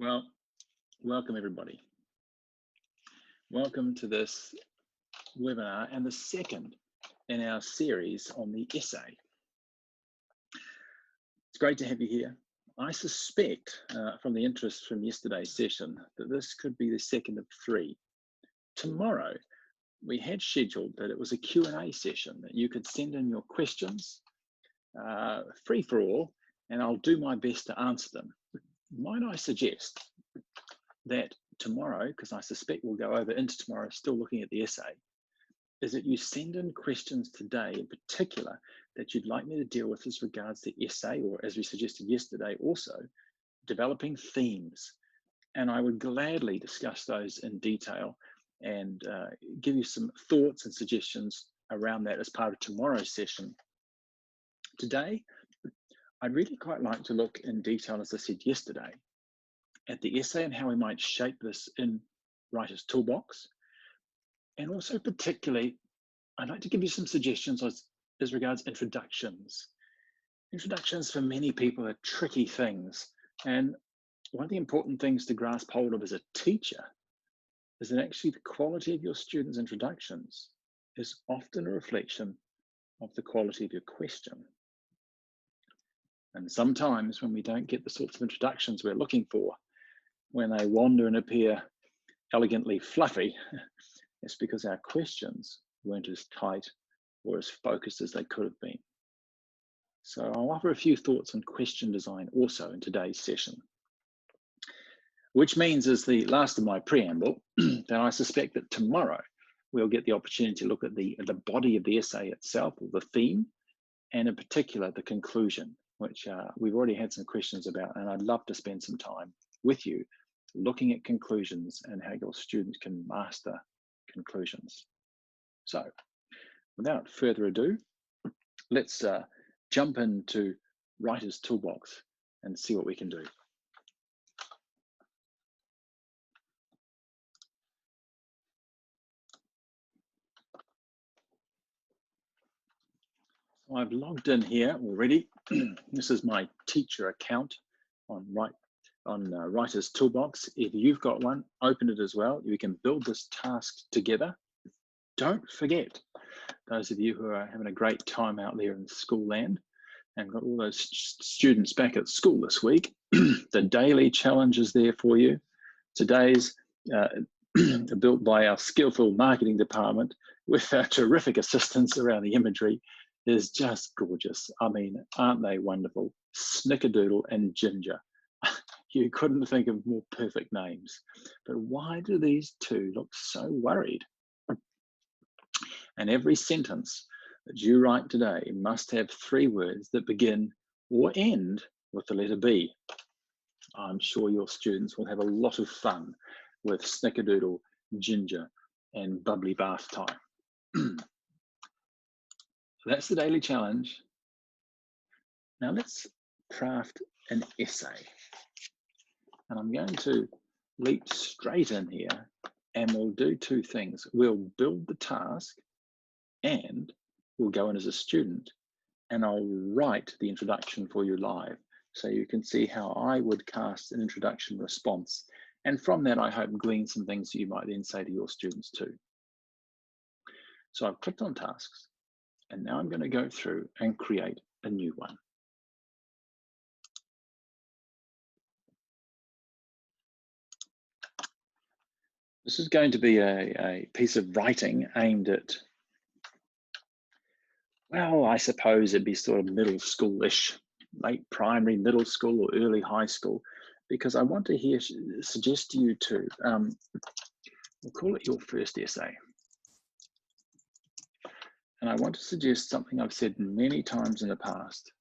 Well, welcome everybody. Welcome to this webinar and the second in our series on the essay. It's great to have you here. I suspect from the interest from yesterday's session that this could be the second of three. Tomorrow, we had scheduled that it was a Q&A session that you could send in your questions, free for all, and I'll do my best to answer them. Might I suggest that tomorrow, because I suspect we'll go over into tomorrow still looking at the essay, is that you send in questions today in particular that you'd like me to deal with as regards the essay, or as we suggested yesterday, also developing themes. And I would gladly discuss those in detail and give you some thoughts and suggestions around that as part of tomorrow's session. Today, I'd really quite like to look in detail, as I said yesterday, at the essay and how we might shape this in Writer's Toolbox. And also particularly, I'd like to give you some suggestions as regards introductions. Introductions for many people are tricky things. And one of the important things to grasp hold of as a teacher is that actually the quality of your students' introductions is often a reflection of the quality of your question. And sometimes when we don't get the sorts of introductions we're looking for, when they wander and appear elegantly fluffy, it's because our questions weren't as tight or as focused as they could have been. So I'll offer a few thoughts on question design also in today's session, which means, as the last of my preamble, that I suspect that tomorrow we'll get the opportunity to look at the body of the essay itself, or the theme, and in particular the conclusion, which we've already had some questions about, and I'd love to spend some time with you looking at conclusions and how your students can master conclusions. So without further ado, let's jump into Writer's Toolbox and see what we can do. So I've logged in here already. This is my teacher account on Writer's Toolbox. If you've got one, open it as well. You can build this task together. Don't forget, those of you who are having a great time out there in school land and got all those students back at school this week, the daily challenge is there for you. Today's built by our skillful marketing department with our terrific assistance around the imagery, is just gorgeous. I mean, aren't they wonderful? Snickerdoodle and Ginger. You couldn't think of more perfect names. But why do these two look so worried? And every sentence that you write today must have 3 words that begin or end with the letter B. I'm sure your students will have a lot of fun with Snickerdoodle, Ginger, and bubbly bath time. That's the daily challenge. Now let's craft an essay. And I'm going to leap straight in here and we'll do 2 things. We'll build the task and we'll go in as a student and I'll write the introduction for you live so you can see how I would cast an introduction response. And from that, I hope glean some things that you might then say to your students too. So I've clicked on tasks and now I'm going to go through and create a new one. This is going to be a piece of writing aimed at, well, I suppose it'd be sort of middle school-ish, late primary, middle school, or early high school, because I want to suggest to you too, we'll call it your first essay. And I want to suggest something I've said many times in the past,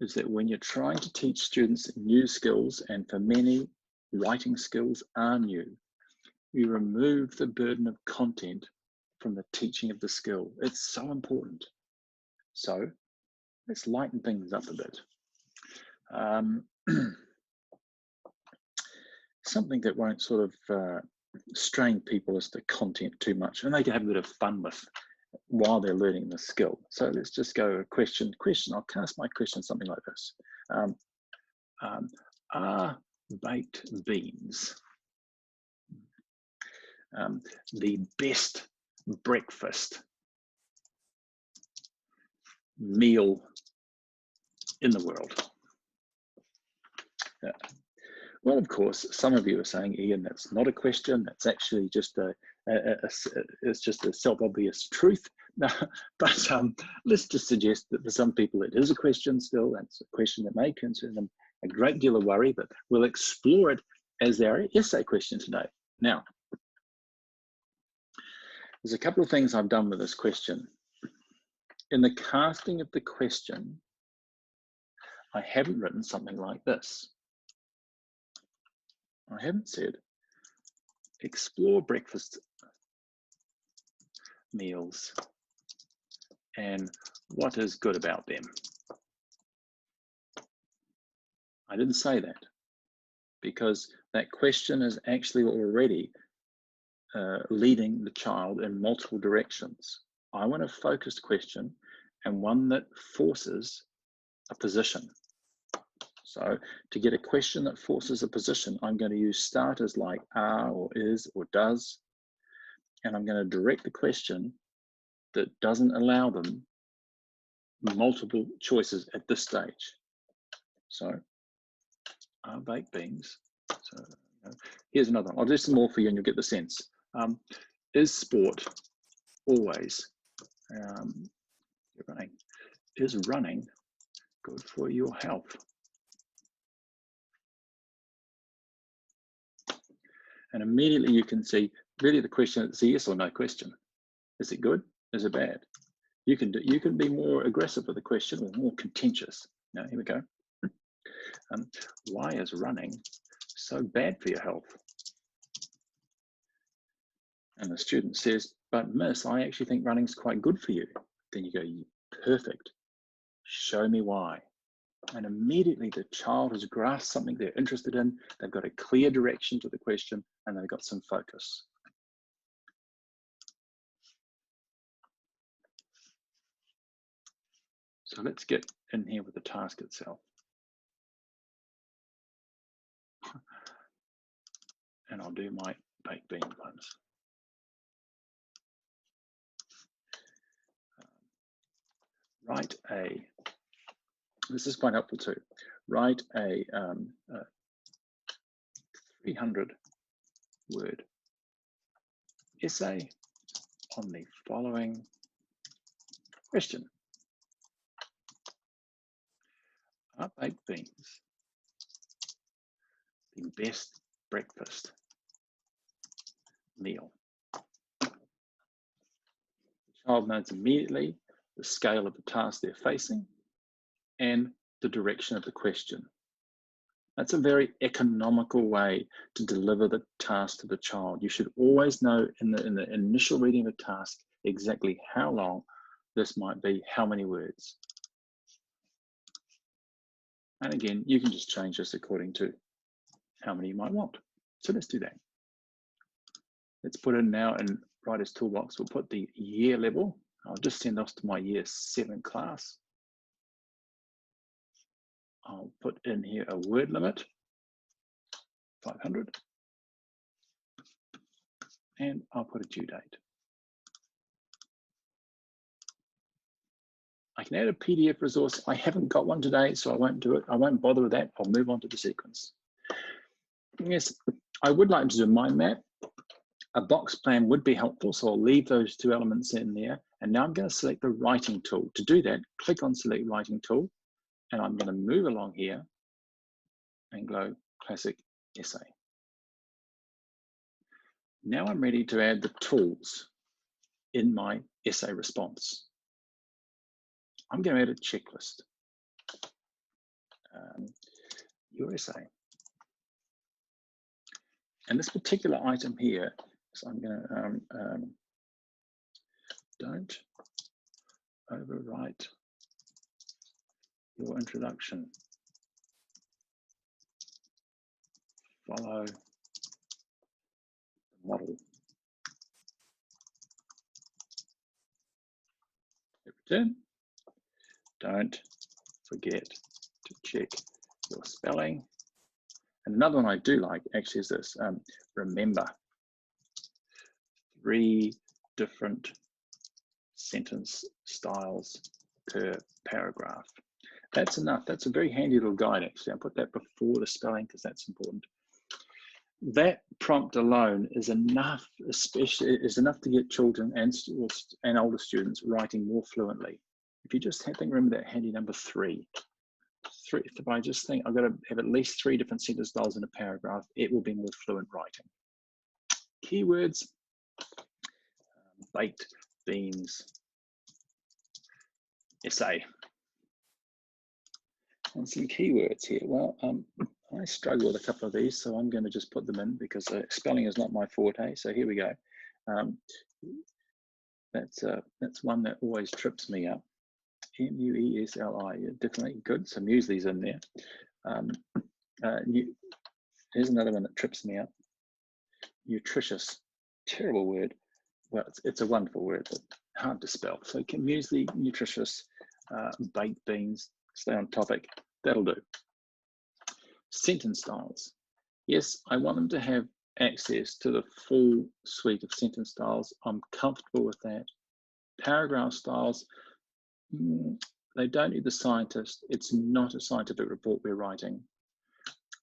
is that when you're trying to teach students new skills, and for many, writing skills are new, you remove the burden of content from the teaching of the skill. It's so important. So let's lighten things up a bit. Something that won't sort of strain people is the content too much, and they can have a bit of fun with while they're learning the skill. So let's just go question. I'll cast my question something like this. Are baked beans. The best breakfast meal in the world. Yeah. Well, of course, some of you are saying, Ian, that's not a question. That's actually just it's just a self-obvious truth. But let's just suggest that for some people it is a question still. That's a question that may concern them a great deal of worry, but we'll explore it as our essay question today. Now, there's a couple of things I've done with this question. In the casting of the question, I haven't written something like this. I haven't said, explore breakfast meals and what is good about them. I didn't say that because that question is actually already leading the child in multiple directions. I want a focused question and one that forces a position. So to get a question that forces a position, I'm going to use starters like are or is or does, and I'm going to direct the question that doesn't allow them multiple choices at this stage. So are baked beans. So here's another one. I'll do some more for you and you'll get the sense. Is sport always running? Is running good for your health? And immediately you can see really the question is a yes or no question. Is it good? Is it bad? You can be more aggressive with the question or more contentious. Now here we go. Why is running so bad for your health? And the student says, but miss, I actually think running's quite good for you. Then you go, perfect. Show me why. And immediately the child has grasped something they're interested in. They've got a clear direction to the question and they've got some focus. So let's get in here with the task itself. And I'll do my baked bean ones. Write this is quite helpful too. Write a 300-word essay on the following question. Are baked beans the best breakfast meal? The child knows immediately the scale of the task they're facing and the direction of the question. That's a very economical way to deliver the task to the child. You should always know in the initial reading of a task exactly how long this might be, how many words. And again, you can just change this according to how many you might want. So let's do that. Let's put in now in Writer's Toolbox, we'll put the year level. I'll just send those to my year 7 class. I'll put in here a word limit, 500. And I'll put a due date. I can add a PDF resource. I haven't got one today, so I won't do it. I won't bother with that. I'll move on to the sequence. Yes, I would like to do a mind map. A box plan would be helpful, so I'll leave those 2 elements in there. And now I'm going to select the writing tool. To do that, click on select writing tool, and I'm going to move along here and go classic essay. Now I'm ready to add the tools in my essay response. I'm going to add a checklist. Your essay. And this particular item here, so I'm going to don't overwrite your introduction. Follow the model. Hit return. Don't forget to check your spelling And another one I do like actually is this, remember 3 different sentence styles per paragraph. That's enough. That's a very handy little guide actually. I'll put that before the spelling because that's important. That prompt alone is enough, is enough to get children and older students writing more fluently. If you just remember that handy number 3. If I just think I've got to have at least 3 different sentence styles in a paragraph, it will be more fluent writing. Keywords, baked beans, essay. And some keywords here. Well, I struggle with a couple of these, so I'm going to just put them in because spelling is not my forte. So here we go. That's one that always trips me up. M-U-E-S-L-I, definitely good. So muesli's in there. Here's another one that trips me up. Nutritious, terrible word. Well, it's a wonderful word, but hard to spell. So muesli, nutritious, baked beans, stay on topic. That'll do. Sentence styles. Yes, I want them to have access to the full suite of sentence styles. I'm comfortable with that. Paragraph styles, they don't need the scientist. It's not a scientific report we're writing.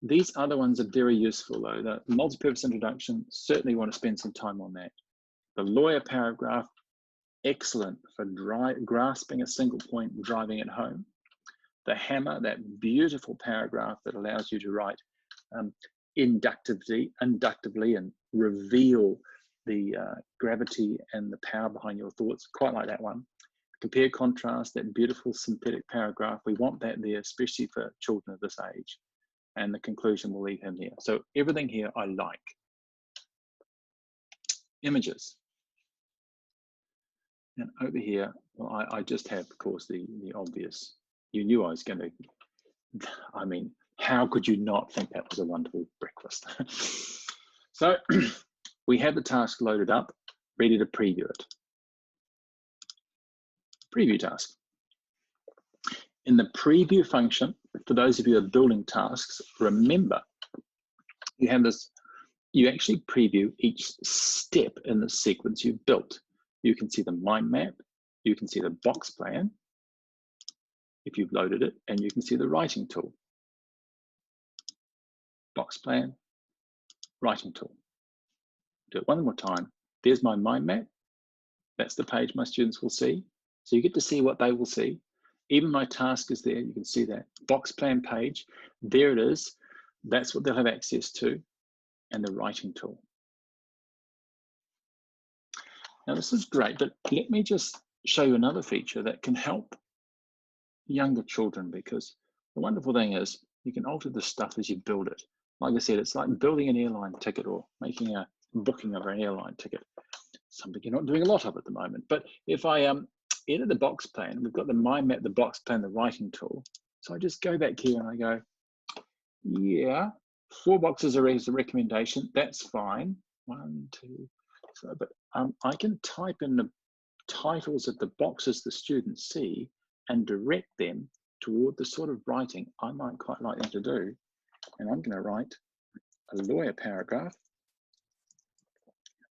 These other ones are very useful though. The multi-purpose introduction, certainly want to spend some time on that. The lawyer paragraph, excellent for grasping a single point, driving it home. The hammer, that beautiful paragraph that allows you to write inductively and reveal the gravity and the power behind your thoughts. Quite like that one. Compare, contrast, that beautiful synthetic paragraph. We want that there, especially for children of this age. And the conclusion will leave him here. So everything here I like. Images. And over here, well, I just have, of course, the obvious. You knew I was going to, I mean, how could you not think that was a wonderful breakfast? So we have the task loaded up, ready to preview it. Preview task. In the preview function, for those of you who are building tasks, remember, you have this, you actually preview each step in the sequence you've built. You can see the mind map, you can see the box plan, if you've loaded it, and you can see the writing tool. Box plan, writing tool. Do it one more time. There's my mind map. That's the page my students will see. So you get to see what they will see. Even my task is there, you can see that. Box plan page, there it is. That's what they'll have access to, and the writing tool. Now this is great, but let me just show you another feature that can help younger children, because the wonderful thing is you can alter the stuff as you build it. Like I said, it's like building an airline ticket or making a booking of an airline ticket. Something you're not doing a lot of at the moment. But if I enter the box plan, we've got the mind map, the box plan, the writing tool. So I just go back here and I go, yeah, 4 boxes are as a recommendation. That's fine. 1, 2. So, but I can type in the titles of the boxes the students see and direct them toward the sort of writing I might quite like them to do. And I'm going to write a lawyer paragraph.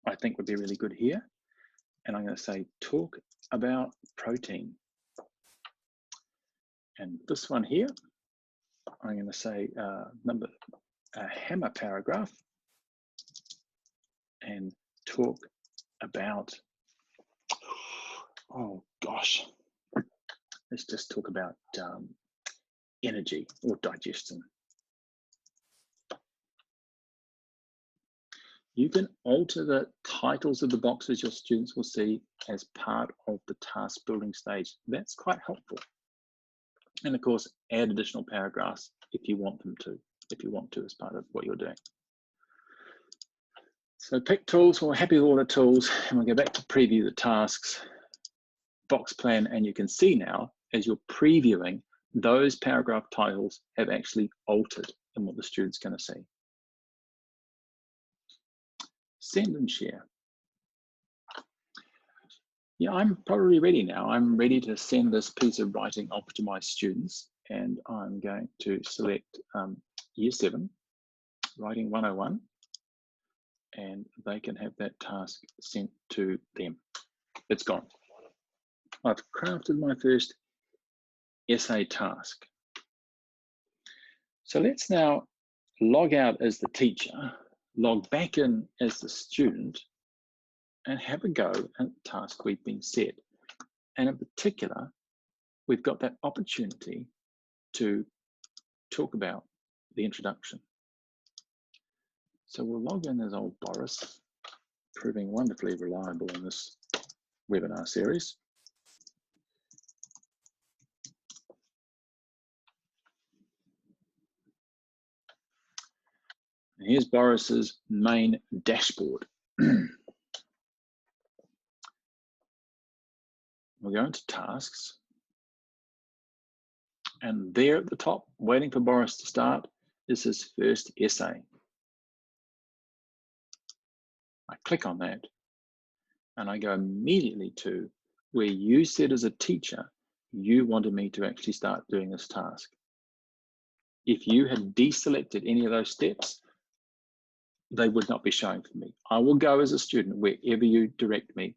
I think would be really good here. And I'm going to say, talk about protein. And this one here, I'm going to say a hammer paragraph and talk about, oh gosh, let's just talk about energy or digestion. You can alter the titles of the boxes your students will see as part of the task building stage. That's quite helpful. And of course, add additional paragraphs if you want them to, as part of what you're doing. So pick tools, we're happy with all the tools, and we'll go back to preview the tasks, box plan, and you can see now, as you're previewing, those paragraph titles have actually altered in what the student's going to see. Send and share. Yeah, I'm probably ready now. I'm ready to send this piece of writing off to my students, and I'm going to select Year 7. Writing 101, and they can have that task sent to them. It's gone. I've crafted my first essay task. So let's now log out as the teacher, log back in as the student, and have a go at the task we've been set. And in particular, we've got that opportunity to talk about the introduction. So we'll log in as old Boris, proving wonderfully reliable in this webinar series. And here's Boris's main dashboard. We'll go into tasks. And there at the top, waiting for Boris to start, is his first essay. I click on that and I go immediately to where you said as a teacher, you wanted me to actually start doing this task. If you had deselected any of those steps, they would not be showing for me. I will go as a student wherever you direct me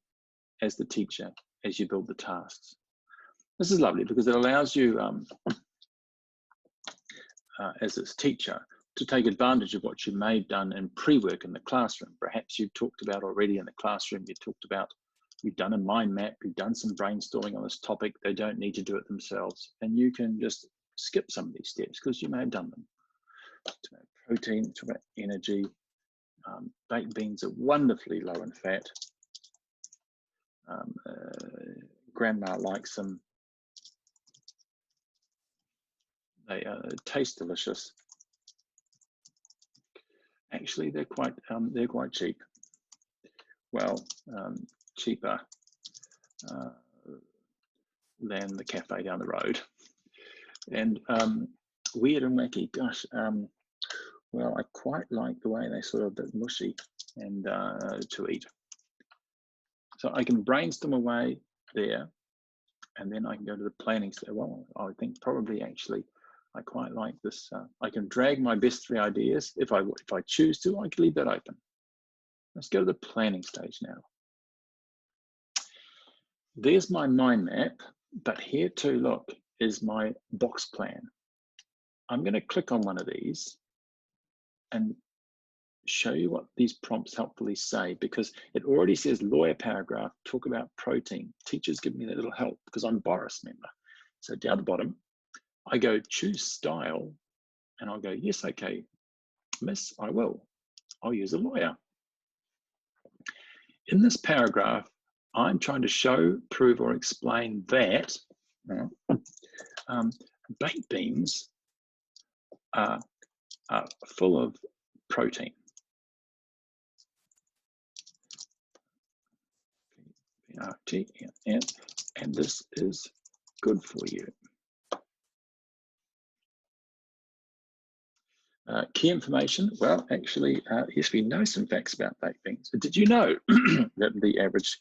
as the teacher as you build the tasks. This is lovely because it allows you as a teacher to take advantage of what you may have done in pre-work in the classroom. Perhaps you've talked about already in the classroom, you've done a mind map, you've done some brainstorming on this topic. They don't need to do it themselves. And you can just skip some of these steps because you may have done them. Talk about protein, talk about energy. Baked beans are wonderfully low in fat. Grandma likes them. They taste delicious. Actually, they're quite cheap. Well, cheaper than the cafe down the road. And weird and wacky. Gosh, well, I quite like the way they sort of a bit mushy and to eat. So I can brainstorm away there, and then I can go to the planning stage. Well, I think probably actually I quite like this. I can drag my best 3 ideas. If I choose to, I can leave that open. Let's go to the planning stage now. There's my mind map, but here too, look, is my box plan. I'm going to click on one of these and show you what these prompts helpfully say, because it already says lawyer paragraph, talk about protein. Teachers give me that little help because I'm Boris member. So down the bottom, I go choose style and I'll go, yes, okay, miss, I will. I'll use a lawyer. In this paragraph, I'm trying to show, prove, or explain that baked beans are full of protein. And this is good for you. Key information, well, actually, yes, we know some facts about baked beans. Did you know that the average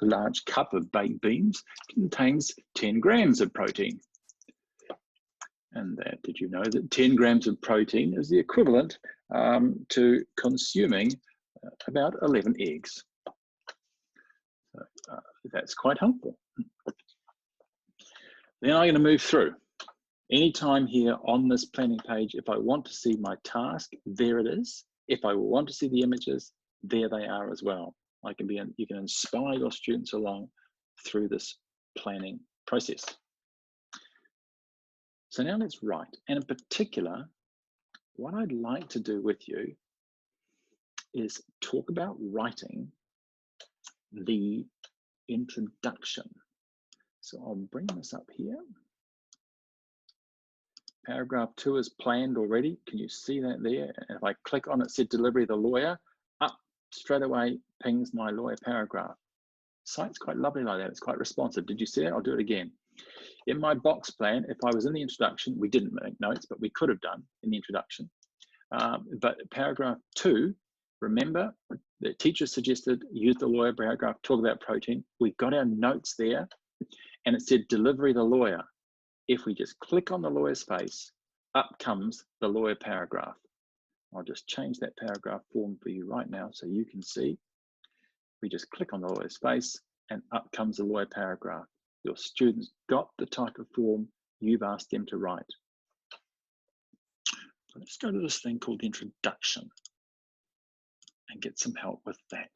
large cup of baked beans contains 10 grams of protein? And that, did you know that 10 grams of protein is the equivalent to consuming about 11 eggs? So, that's quite helpful. Then I'm going to move through. Anytime here on this planning page, if I want to see my task, there it is. If I want to see the images, there they are as well. You can inspire your students along through this planning process. So now let's write. And in particular, what I'd like to do with you is talk about writing the introduction. So I'll bring this up here. Paragraph 2 is planned already. Can you see that there? And if I click on it, said delivery the lawyer, up straight away pings my lawyer paragraph. Site's quite lovely like that. It's quite responsive. Did you see it? I'll do it again. In my box plan, if I was in the introduction, we didn't make notes, but we could have done in the introduction. But paragraph 2, remember the teacher suggested use the lawyer paragraph, talk about protein. We got our notes there and it said delivery the lawyer. If we just click on the lawyer's face, up comes the lawyer paragraph. I'll just change that paragraph form for you right now so you can see. We just click on the lawyer space and up comes the lawyer paragraph. Your students got the type of form you've asked them to write. So let's go to this thing called the introduction and get some help with that.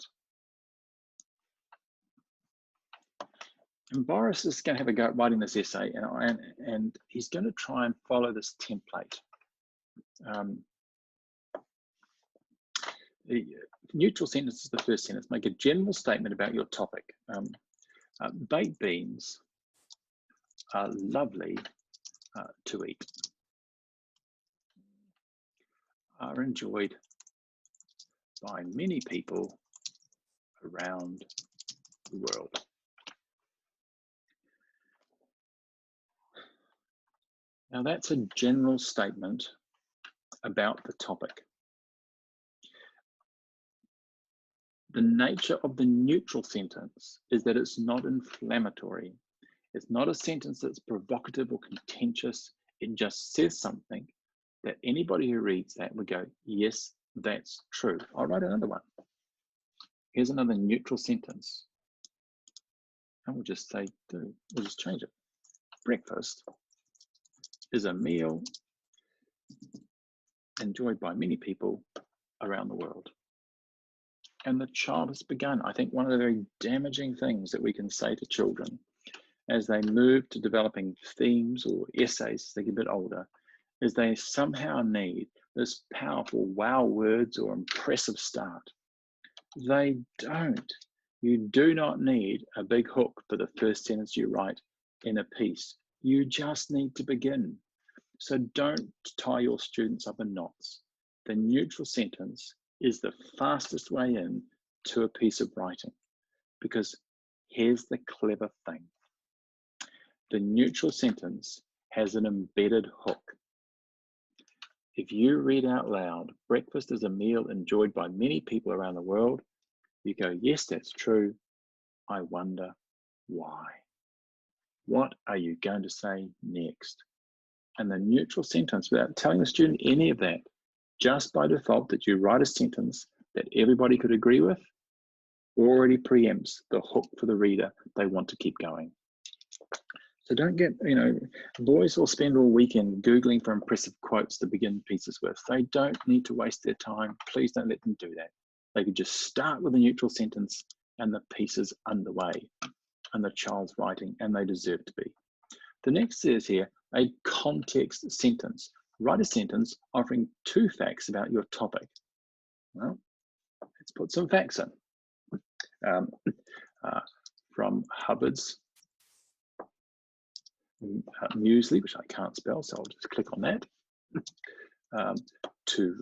And Boris is going to have a go at writing this essay, and he's going to try and follow this template. The neutral sentence is the first sentence. Make a general statement about your topic. Baked beans are lovely to eat, are enjoyed by many people around the world. Now that's a general statement about the topic. The nature of the neutral sentence is that it's not inflammatory. It's not a sentence that's provocative or contentious. It just says something that anybody who reads that would go, yes, that's true. I'll write another one. Here's another neutral sentence. And we'll just say, we'll just change it. Breakfast is a meal enjoyed by many people around the world. And the child has begun. I think one of the very damaging things that we can say to children as they move to developing themes or essays as they get a bit older is they somehow need this powerful wow words or impressive start. They don't. You do not need a big hook for the first sentence you write in a piece. You just need to begin. So don't tie your students up in knots. The neutral sentence is the fastest way in to a piece of writing, because here's the clever thing. The neutral sentence has an embedded hook. If you read out loud, breakfast is a meal enjoyed by many people around the world, you go, yes, that's true. I wonder why. What are you going to say next? And the neutral sentence, without telling the student any of that, just by default that you write a sentence that everybody could agree with, already preempts the hook for the reader. They want to keep going. So don't get, boys will spend all weekend Googling for impressive quotes to begin pieces with. They don't need to waste their time. Please don't let them do that. They could just start with a neutral sentence and the piece is underway and the child's writing, and they deserve to be. The next says here, a context sentence. Write a sentence offering 2 facts about your topic. Well, let's put some facts in. From Hubbard's muesli, which I can't spell, so I'll just click on that, to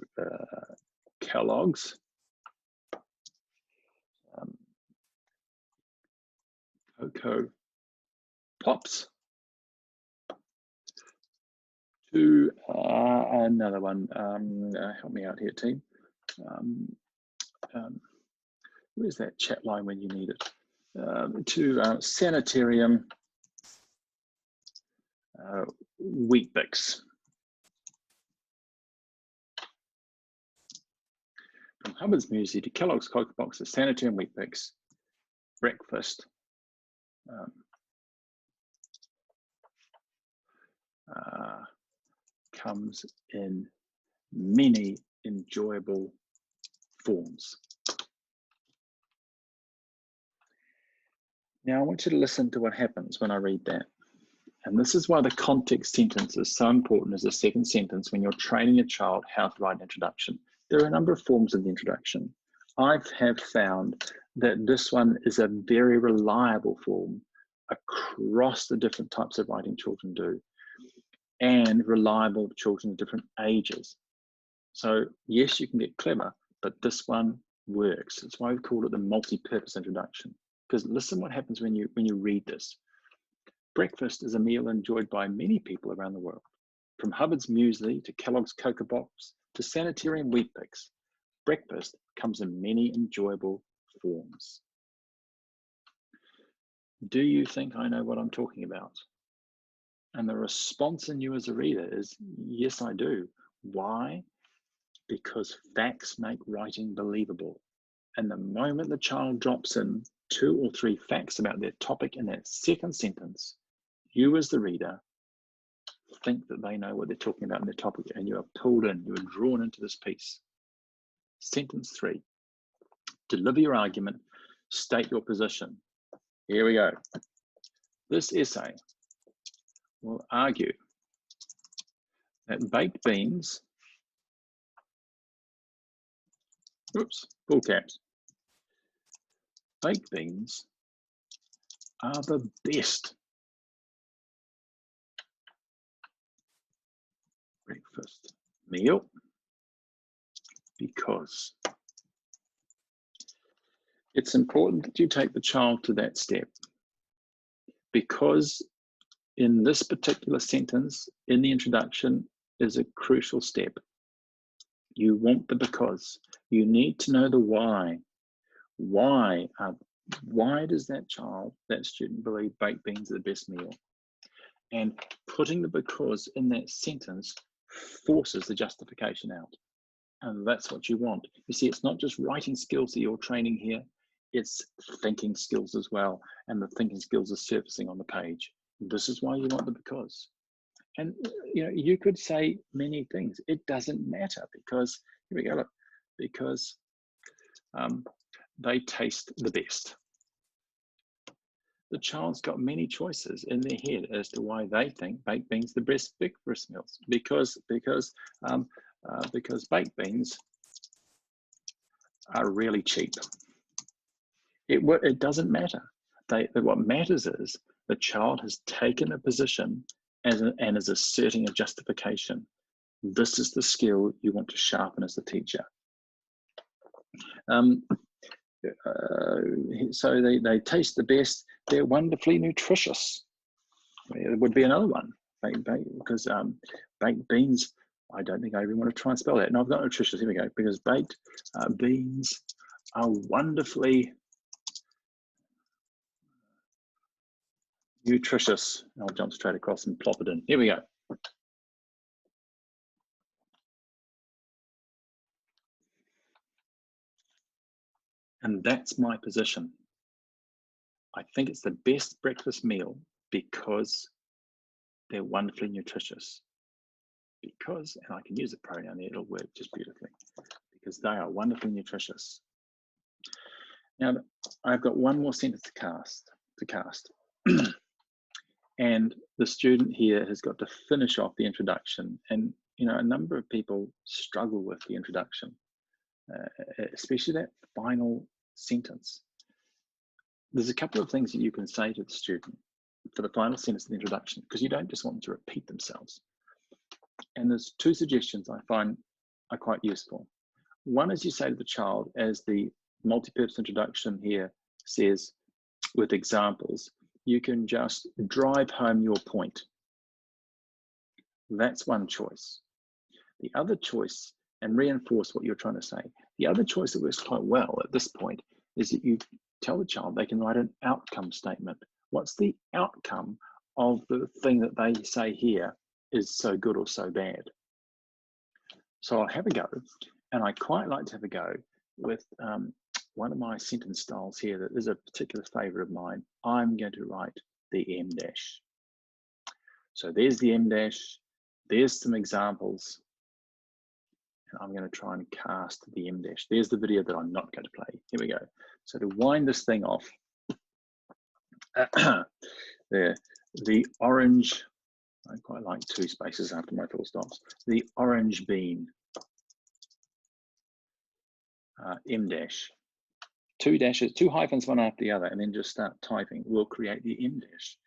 Kellogg's Cocoa Pops, to another one, help me out here, team. Where's that chat line when you need it? To Sanitarium Wheat Bix. From Hubbard's muesli to Kellogg's Cocoa Pops to Sanitarium Wheat Bix, breakfast comes in many enjoyable forms. Now I want you to listen to what happens when I read that. And this is why the context sentence is so important as a second sentence when you're training a child how to write an introduction. There are a number of forms of the introduction. I have found that this one is a very reliable form across the different types of writing children do, and reliable to children of different ages. So yes, you can get clever, but this one works. That's why we've called it the multi-purpose introduction. Because listen what happens when you read this. Breakfast is a meal enjoyed by many people around the world. From Hubbard's muesli to Kellogg's Cocoa Pops to Sanitarium Wheat Bix, breakfast comes in many enjoyable forms. Do you think I know what I'm talking about? And the response in you as a reader is, yes, I do. Why? because facts make writing believable. And the moment the child drops in 2 or 3 facts about their topic in that second sentence, you as the reader think that they know what they're talking about in their topic, and you are pulled in, you are drawn into this piece. Sentence 3, deliver your argument, state your position. Here we go. This essay will argue that baked beans, oops, full caps, baked beans are the best breakfast meal because. It's important that you take the child to that step, because in this particular sentence, in the introduction, is a crucial step. You want the because. You need to know the why. Why does that child, that student, believe baked beans are the best meal? And putting the because in that sentence forces the justification out. And that's what you want. You see, it's not just writing skills that you're training here, it's thinking skills as well. And the thinking skills are surfacing on the page. This is why you want the because. And you know, you could say many things. It doesn't matter because, here we go, look, because they taste the best. The child's got many choices in their head as to why they think baked beans are the best breakfast meals. Because baked beans are really cheap. It doesn't matter. What matters is the child has taken a position and is asserting a justification. This is the skill you want to sharpen as a teacher. So they taste the best. They're wonderfully nutritious. It would be another one, because baked beans, I don't think I even want to try and spell that. No, I've got nutritious, here we go, because baked beans are wonderfully nutritious. I'll jump straight across and plop it in. Here we go. And that's my position. I think it's the best breakfast meal because they're wonderfully nutritious. Because, and I can use a pronoun there, it'll work just beautifully, because they are wonderfully nutritious. Now, I've got one more sentence to cast. And the student here has got to finish off the introduction. And, you know, a number of people struggle with the introduction, especially that final sentence. There's a couple of things that you can say to the student for the final sentence of the introduction, because you don't just want them to repeat themselves. And there's 2 suggestions I find are quite useful. One is you say to the child, as the multi-purpose introduction here says with examples, you can just drive home your point. That's one choice. The other choice, and reinforce what you're trying to say, the other choice that works quite well at this point is that you tell the child they can write an outcome statement. What's the outcome of the thing that they say here is so good or so bad? So I'll have a go, and I quite like to have a go with one of my sentence styles here that is a particular favorite of mine. I'm going to write the M dash. So there's the M dash, there's some examples, and I'm going to try and cast the M dash. There's the video that I'm not going to play. Here we go. So to wind this thing off, there, the orange, I quite like 2 spaces after my full stops. The orange bean, M dash. 2 dashes, 2 hyphens, one after the other, and then just start typing. We'll create the M dash.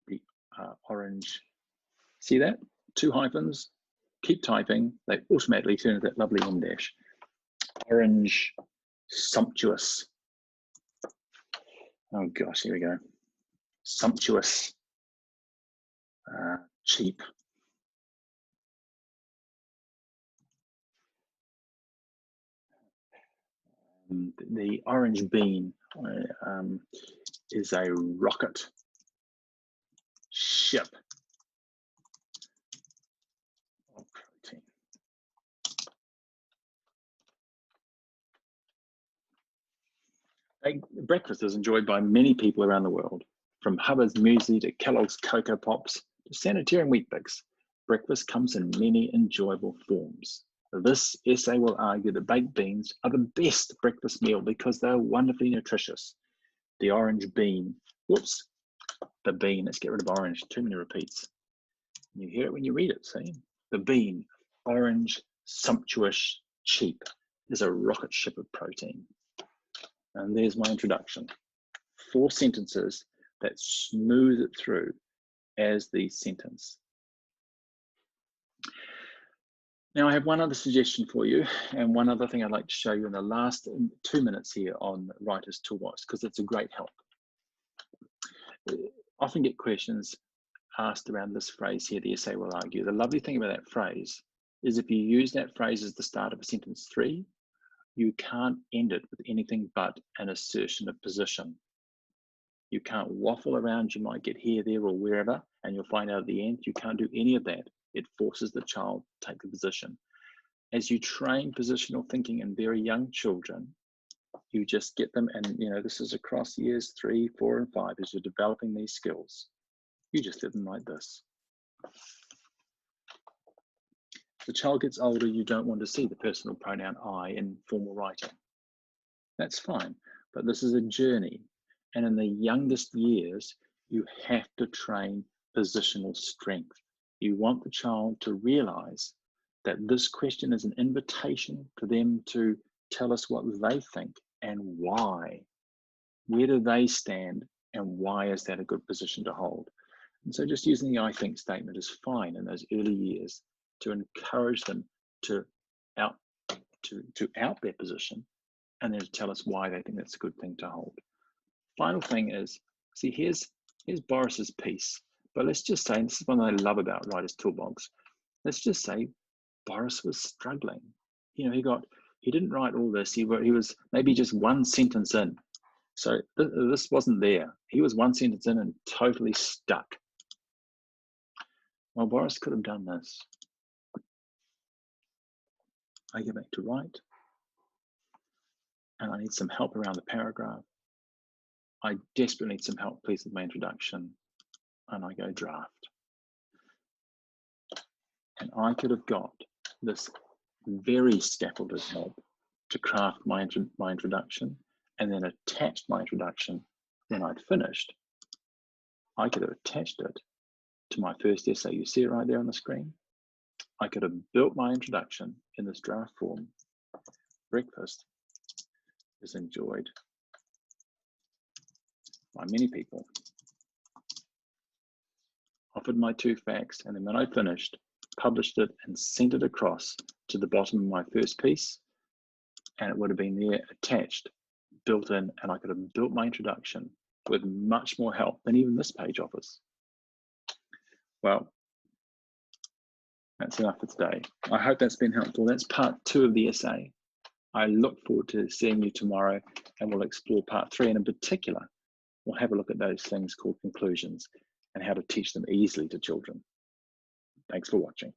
The orange, see that? 2 hyphens, keep typing, they automatically turn into that lovely M dash. Orange, sumptuous. Oh gosh, here we go. Sumptuous, cheap. The orange bean is a rocket ship. Breakfast is enjoyed by many people around the world, from Hubbard's muesli to Kellogg's Cocoa Pops to Sanitarium Wheat Bix. Breakfast comes in many enjoyable forms. This essay will argue that baked beans are the best breakfast meal because they are wonderfully nutritious. The orange bean, whoops, the bean, let's get rid of orange, too many repeats. You hear it when you read it, see? The bean, orange, sumptuous, cheap, is a rocket ship of protein. And there's my introduction. 4 sentences that smooth it through as the sentence. Now I have one other suggestion for you and one other thing I'd like to show you in the last 2 minutes here on Writer's Toolbox, because it's a great help. I often get questions asked around this phrase here, the essay will argue. The lovely thing about that phrase is if you use that phrase as the start of a sentence 3, you can't end it with anything but an assertion of position. You can't waffle around, you might get here, there, or wherever, and you'll find out at the end, you can't do any of that. It forces the child to take the position. As you train positional thinking in very young children, you just get them, and this is across years 3, 4, and 5, as you're developing these skills. You just let them like this. As the child gets older, you don't want to see the personal pronoun I in formal writing. That's fine, but this is a journey. And in the youngest years, you have to train positional strength. You want the child to realize that this question is an invitation for them to tell us what they think and why. Where do they stand and why is that a good position to hold? And so just using the I think statement is fine in those early years to encourage them to out their position and then to tell us why they think that's a good thing to hold. Final thing is, see, here's Boris's piece, but let's just say, and this is one I love about Writer's Toolbox, let's just say Boris was struggling. He didn't write all this, he was maybe just one sentence in. So this wasn't there. He was one sentence in and totally stuck. Well, Boris could have done this. I go back to write, and I need some help around the paragraph. I desperately need some help, please, with my introduction, and I go draft. And I could have got this very scaffolded help to craft my introduction, and then attached my introduction when I'd finished. I could have attached it to my first essay. You see it right there on the screen? I could have built my introduction in this draft form. Breakfast is enjoyed by many people. Offered my 2 facts, and then when I finished, published it and sent it across to the bottom of my first piece, and it would have been there attached, built in, and I could have built my introduction with much more help than even this page offers. Well, that's enough for today. I hope that's been helpful. That's part 2 of the essay. I look forward to seeing you tomorrow, and we'll explore part 3, and in particular, we'll have a look at those things called conclusions and how to teach them easily to children. Thanks for watching.